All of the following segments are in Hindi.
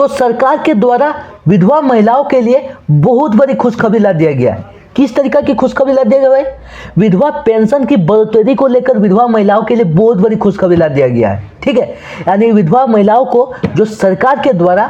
तो सरकार के द्वारा विधवा महिलाओं के लिए बहुत बड़ी खुशखबरी ला दिया गया है। किस तरीका की खुशखबरी ला दिया गया भाई? विधवा पेंशन की बढ़ोतरी को लेकर विधवा महिलाओं के लिए बहुत बड़ी खुशखबरी ला दिया गया है। ठीक है, यानी विधवा महिलाओं को जो सरकार के द्वारा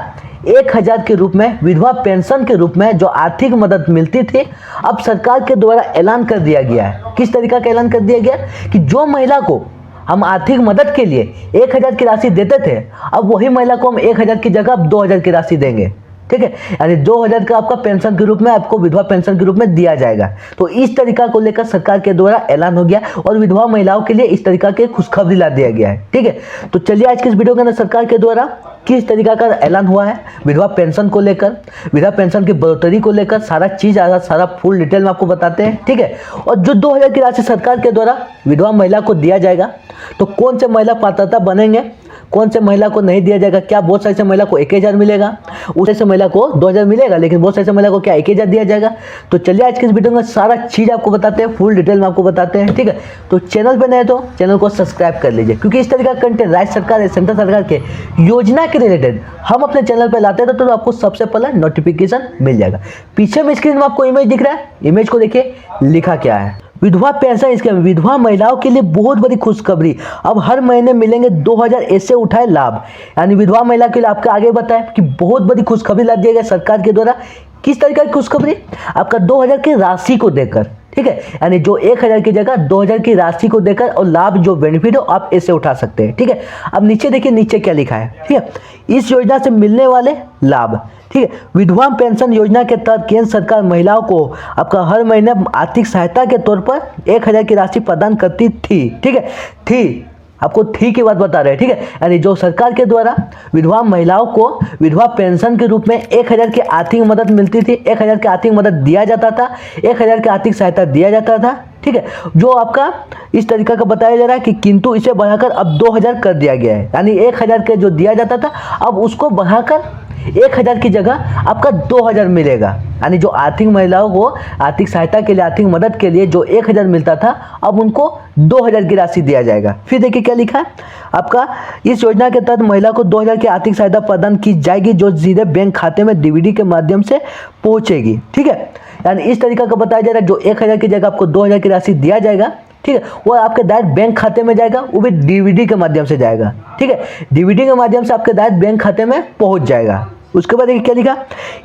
1,000 के रूप में विधवा पेंशन के रूप में जो आर्थिक मदद मिलती थी, अब सरकार के द्वारा ऐलान कर दिया गया है। किस तरीका का ऐलान कर दिया गया कि जो महिला को हम आर्थिक मदद के लिए 1,000 की राशि देते थे, अब वही महिला को हम 1,000 की जगह अब 2,000 की राशि देंगे। ठीक है, यानी 2,000 का आपका पेंशन के रूप में आपको विधवा पेंशन के रूप में दिया जाएगा। तो इस तरीका को लेकर सरकार के द्वारा ऐलान हो गया और विधवा महिलाओं के लिए इस तरीका के खुशखबरी ला दिया गया है। ठीक है, तो चलिए आज के इस वीडियो के अंदर सरकार के द्वारा किस तरीका का ऐलान हुआ है विधवा पेंशन को लेकर, विधवा पेंशन की बढ़ोतरी को लेकर सारा चीज सारा फुल डिटेल में आपको बताते हैं। ठीक है, और जो 2,000 की राशि सरकार के द्वारा विधवा महिला को दिया जाएगा, तो कौन से महिला पात्रता बनेंगे, कौन से महिला को नहीं दिया जाएगा, क्या बहुत सारे से महिला को 1,000 मिलेगा, उसे से महिला को 2,000 मिलेगा, लेकिन बहुत सारे से महिला को क्या 1,000 दिया जाएगा। तो चलिए आज के इस वीडियो में सारा चीज़ आपको बताते हैं, फुल डिटेल में आपको बताते हैं। ठीक है, तो चैनल पे नए तो चैनल को सब्सक्राइब कर लीजिए, क्योंकि इस तरीका का कंटेंट राज्य सरकार या सेंट्रल सरकार के योजना के रिलेटेड हम अपने चैनल पर लाते हैं, तो आपको सबसे पहले नोटिफिकेशन मिल जाएगा। पीछे में स्क्रीन में आपको इमेज दिख रहा है, इमेज को देखिए लिखा क्या है, विधवा पेंशन स्कीम विधवा महिलाओं के लिए बहुत बड़ी खुशखबरी। अब हर महीने मिलेंगे 2,000 ऐसे उठाए लाभ। यानी विधवा महिला के लिए आपका आगे बताएं कि बहुत बड़ी खुशखबरी ला दिया गया सरकार के द्वारा। किस तरीके की खुशखबरी? आपका 2,000 की राशि को देकर। ठीक है, यानी जो 1,000 की जगह 2,000 की राशि को देकर और लाभ जो बेनिफिट हो आप ऐसे उठा सकते हैं। ठीक है, अब नीचे देखिए, नीचे क्या लिखा है। ठीक है, इस योजना से मिलने वाले लाभ। ठीक है, विधवा पेंशन योजना के तहत केंद्र सरकार महिलाओं को आपका हर महीने आर्थिक सहायता के तौर पर 1,000 की राशि प्रदान करती थी। ठीक है, थी, आपको थी की बात बता रहे हैं। ठीक है, यानी जो सरकार के द्वारा विधवा महिलाओं को विधवा पेंशन के रूप में 1,000 की आर्थिक मदद मिलती थी, 1,000 की आर्थिक मदद दिया जाता था, 1,000 की आर्थिक सहायता दिया जाता था। ठीक है, जो आपका इस तरीका का बताया जा रहा है कि किंतु इसे बढ़ाकर अब 2,000 कर दिया गया है। यानी 1,000 के जो दिया जाता था अब उसको बढ़ाकर 1,000 की जगह आपका 2,000 मिलेगा। यानी जो आर्थिक महिलाओं को आर्थिक सहायता के लिए, आर्थिक मदद के लिए जो 1,000 मिलता था, अब उनको 2,000 की राशि दिया जाएगा। फिर देखिए क्या लिखा है आपका, इस योजना के तहत महिला को 2,000 की आर्थिक सहायता प्रदान की जाएगी, जो सीधे बैंक खाते में डीबीडी के माध्यम से पहुंचेगी। ठीक है, यानी इस तरीका का बताया जा रहा है, जो 1,000 की जगह आपको 2,000 की राशि दिया जाएगा। ठीक है, वो आपके डायरेक्ट बैंक खाते में जाएगा, वो भी डीबीडी के माध्यम से जाएगा। ठीक है, डीबीडी के माध्यम से आपके डायरेक्ट बैंक खाते में पहुंच जाएगा। उसके बाद देखिए क्या लिखा,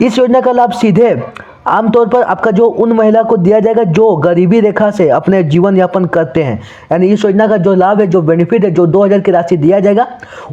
इस योजना का लाभ सीधे आमतौर पर आपका जो उन महिला को दिया जाएगा जो गरीबी रेखा से अपने जीवन यापन करते हैं। यानी इस योजना का जो लाभ है, जो बेनिफिट है, जो 2,000 की राशि दिया जाएगा,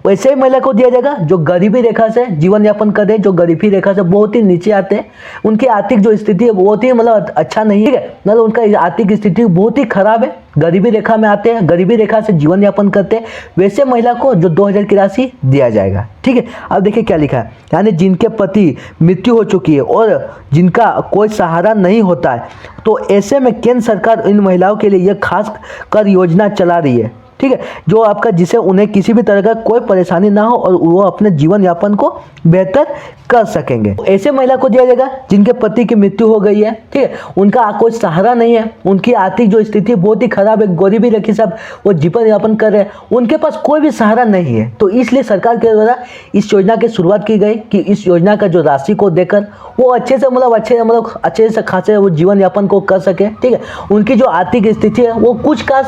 वैसे ही महिला को दिया जाएगा जो गरीबी रेखा से जीवन यापन करते हैं, जो गरीबी रेखा से बहुत ही नीचे आते हैं, उनकी आर्थिक जो स्थिति है बहुत ही मतलब अच्छा नहीं है, मतलब उनका आर्थिक स्थिति बहुत ही खराब है, गरीबी रेखा में आते हैं, गरीबी रेखा से जीवन यापन करते हैं, वैसे महिला को जो 2,000 की राशि दिया जाएगा। ठीक है, अब देखिए क्या लिखा है, यानी जिनके पति मृत्यु हो चुकी है और जिनका कोई सहारा नहीं होता है, तो ऐसे में केंद्र सरकार इन महिलाओं के लिए यह खास कर योजना चला रही है। ठीक है, जो आपका जिसे उन्हें किसी भी तरह का कोई परेशानी ना हो और वो अपने जीवन यापन को बेहतर कर सकेंगे। ऐसे महिला को दिया जाएगा जिनके पति की मृत्यु हो गई है। ठीक है, उनका कोई सहारा नहीं है, उनकी आर्थिक जो स्थिति बहुत ही खराब है, गरीबी रेखा से वो जीवन यापन कर रहे हैं, उनके पास कोई भी सहारा नहीं है। तो इसलिए सरकार के द्वारा इस योजना की शुरुआत की गई कि इस योजना का जो राशि को देकर वो अच्छे से खासे वो जीवन यापन को कर सके। ठीक है, उनकी जो आर्थिक स्थिति है वो कुछ का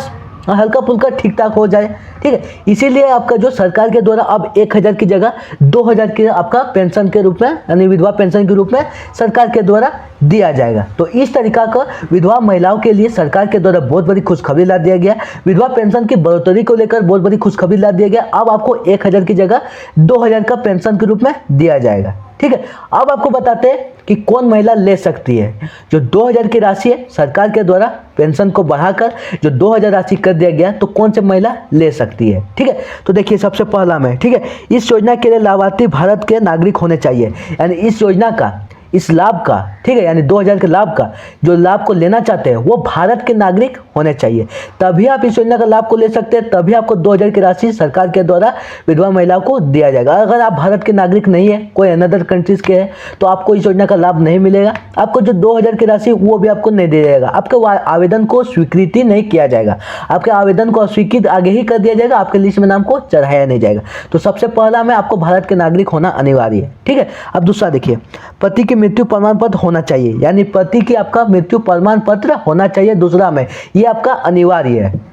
हल्का फुल्का ठीक ठाक हो जाए। ठीक है, इसीलिए आपका जो सरकार के द्वारा अब 1,000 की जगह 2,000 की आपका पेंशन के रूप में, यानी विधवा पेंशन के रूप में सरकार के द्वारा दिया जाएगा। तो इस तरीका का विधवा महिलाओं के लिए सरकार के द्वारा बहुत बड़ी खुशखबरी ला दिया गया। विधवा पेंशन की बढ़ोतरी को लेकर बहुत बड़ी खुशखबरी ला दिया गया। अब आपको 1,000 की जगह 2,000 का पेंशन के रूप में दिया जाएगा। ठीक है, अब आपको बताते हैं कि कौन महिला ले सकती है। जो 2,000 की राशि है सरकार के द्वारा पेंशन को बढ़ाकर जो 2,000 राशि कर दिया गया, तो कौन से महिला ले सकती है। ठीक है, तो देखिए सबसे पहला में, ठीक है, इस योजना के लिए लाभार्थी भारत के नागरिक होने चाहिए। यानी इस योजना का इस लाभ का, ठीक है, यानी 2000 के लाभ का जो लाभ को लेना चाहते हैं वो भारत के नागरिक होने चाहिए, तभी आप इस योजना का लाभ को ले सकते हैं, तभी आपको 2000 की राशि सरकार के द्वारा विधवा महिलाओं को दिया जाएगा। अगर आप भारत के नागरिक नहीं है, कोई अनदर कंट्रीज के हैं, तो आपको इस योजना का लाभ नहीं मिलेगा। आपको जो 2000 की राशि वो भी आपको नहीं दिया जाएगा, आपके आवेदन को स्वीकृति नहीं किया जाएगा, आपके आवेदन को अस्वीकृत आगे ही कर दिया जाएगा, आपके लिस्ट में नाम को चढ़ाया नहीं जाएगा। तो सबसे पहला में आपको भारत के नागरिक होना अनिवार्य है, ठीक है। अब दूसरा देखिए, पति की मृत्यु प्रमाण पत्र होना चाहिए, यानी पति की आपका मृत्यु प्रमाण पत्र होना चाहिए दूसरा में, ये आपका अनिवार्य है।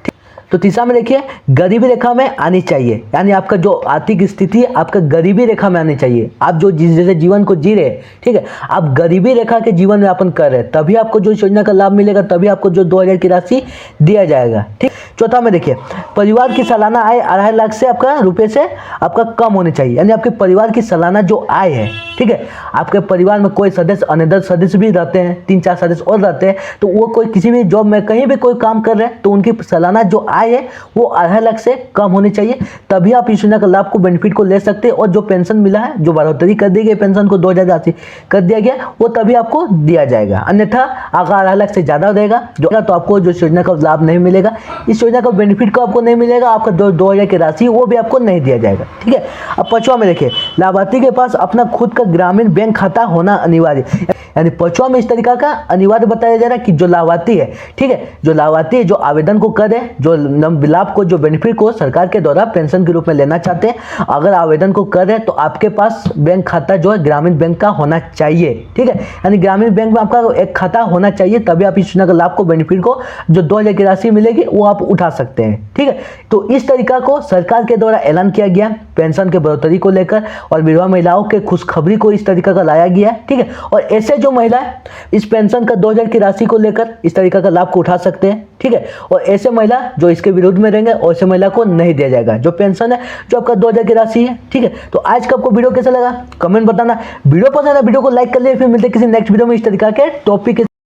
तो तीसरा में देखिए, गरीबी रेखा में आनी चाहिए, यानी आपका जो आर्थिक स्थिति है आपका गरीबी रेखा में आनी चाहिए। आप जो जैसे जीवन को जी रहे हैं, ठीक है, आप गरीबी रेखा के जीवन यापन कर रहे हैं, तभी आपको जो योजना का लाभ मिलेगा, तभी आपको जो 2000 की राशि दिया जाएगा, ठीक। चौथा में देखिए, परिवार की सालाना आय 2.5 लाख से आपका रुपए से आपका कम होनी चाहिए, यानी आपके परिवार की सालाना जो आय है, ठीक है, आपके परिवार में कोई सदस्य अनदर सदस्य भी रहते हैं, 3-4 सदस्य और रहते हैं, तो वो कोई किसी भी जॉब में कहीं भी कोई काम कर रहे हैं, तो उनकी सालाना जो आय है वो 2.5 लाख से कम होनी चाहिए, तभी आप इस योजना का लाभ को बेनिफिट को ले सकते हैं। और जो पेंशन मिला है, जो बढ़ोतरी कर दी गई पेंशन को 2000 राशि कर दिया गया, वो तभी आपको दिया जाएगा। अन्यथा अगर 2.5 लाख से ज़्यादा रहेगा जो, तो आपको जो योजना का लाभ नहीं मिलेगा, इस योजना का बेनिफिट को आपको नहीं मिलेगा, आपका 2000 की राशि वो भी आपको नहीं दिया जाएगा, ठीक है। अब 5वां में देखिए, लाभार्थी के पास अपना खुद का ग्रामीण बैंक खाता होना अनिवार्य, यानी 5वां में इस तरीका का अनिवार्य बताया जा रहा है कि जो लाभार्थी है, ठीक है, जो लाभार्थी है जो आवेदन को करे, जो लाभ को, जो बेनिफिट को सरकार के द्वारा पेंशन के रूप में लेना चाहते हैं, अगर आवेदन को कर रहे तो आपके पास बैंक खाता जो है ग्रामीण बैंक का होना चाहिए, ठीक है, यानी ग्रामीण बैंक में आपका एक खाता होना चाहिए, तभी आप इस योजना का लाभ को, बेनिफिट को, जो 2000 की राशि मिलेगी वो आप उठा सकते हैं, ठीक है। तो इस तरीका को सरकार के द्वारा ऐलान किया गया पेंशन के बढ़ोतरी को लेकर, और विधवा महिलाओं के खुशखबरी को इस तरीका का लाया गया है, ठीक है। और ऐसे जो महिला इस पेंशन का 2000 की राशि को लेकर इस तरीका का लाभ को उठा सकते हैं, ठीक है। और ऐसे महिला जो इसके विरोध में रहेंगे, ऐसे महिला को नहीं दिया जाएगा जो पेंशन है, जो आपका 2000 की राशि है, ठीक है। तो आज का आपको वीडियो कैसा लगा कमेंट बताना, वीडियो पसंद है वीडियो को लाइक कर लिए, फिर मिलते हैं किसी नेक्स्ट वीडियो में इस तरीका के टॉपिक के